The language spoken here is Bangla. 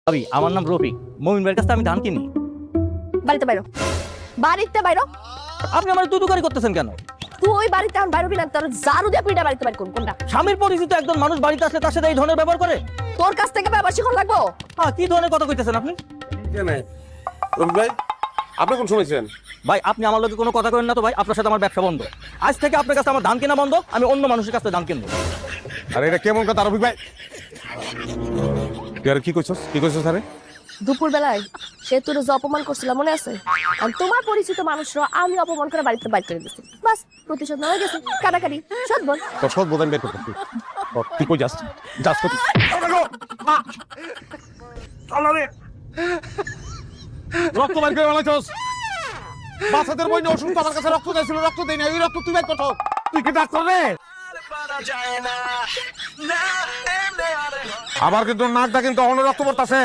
ভাবি আমার নাম রফিক, মমিন ভাইয়ের কাছে আমি ধান কিনি। বাড়িতে বাইরো, বাড়িতে বাইরো। আপনি আমার দুদুকারি করতেছেন কেন? তুই বাড়িতে আমি বাইরবি না, তোর ঝাড়ু দিয়ে পিঠা বাড়িতে বাইর করুন। কোনটা? স্বামীর পরিচিত একজন মানুষ বাড়িতে আসলে তার সাথে এই ধরনের ব্যবহার করে? তোর কাছ থেকে ব্যবহার শিখন লাগবো। হ্যাঁ, কি ধরনের কথা কইতেছেন আপনি? রফিক ভাই, আপনি কোন শুনেছেন? ভাই আপনি আমার লোকে কোনো কথা করেন না তো ভাই, আপনার সাথে আমার ব্যবসা বন্ধ। আজ থেকে আপনার কাছে আমার ধান কেনা বন্ধ, আমি অন্য মানুষের কাছে ধান কিনবো। আরে এটা কেমন কথা রফিক ভাই? তুই আর কি কইছস? কি কইছস আরে? দুপুর বেলায় সে তোর যে অপমান করছিল মনে আছে? আর তোমার পরিচিত মানুষরা আমি অপমান করে বাড়িতে বাইর করে দিচ্ছি। বাস, প্রতিশোধ নেওয়া গেছে। কাটাকাটি সব বল। তোর সব বোধান বের করতে তুই কই যাস? যাস কই? রক্ত বাইর করে বানাইছস? বাচ্চাদের বই অসুস্থ, আমার কাছে রক্ত চাইছিল, রক্ত দেই না, এই রক্ত তুই বাইর করছস? তুই কি ডাক্তার রে? আবার কিন্তু নাকটা কিন্তু অন্য রক্ত পড়তাছে।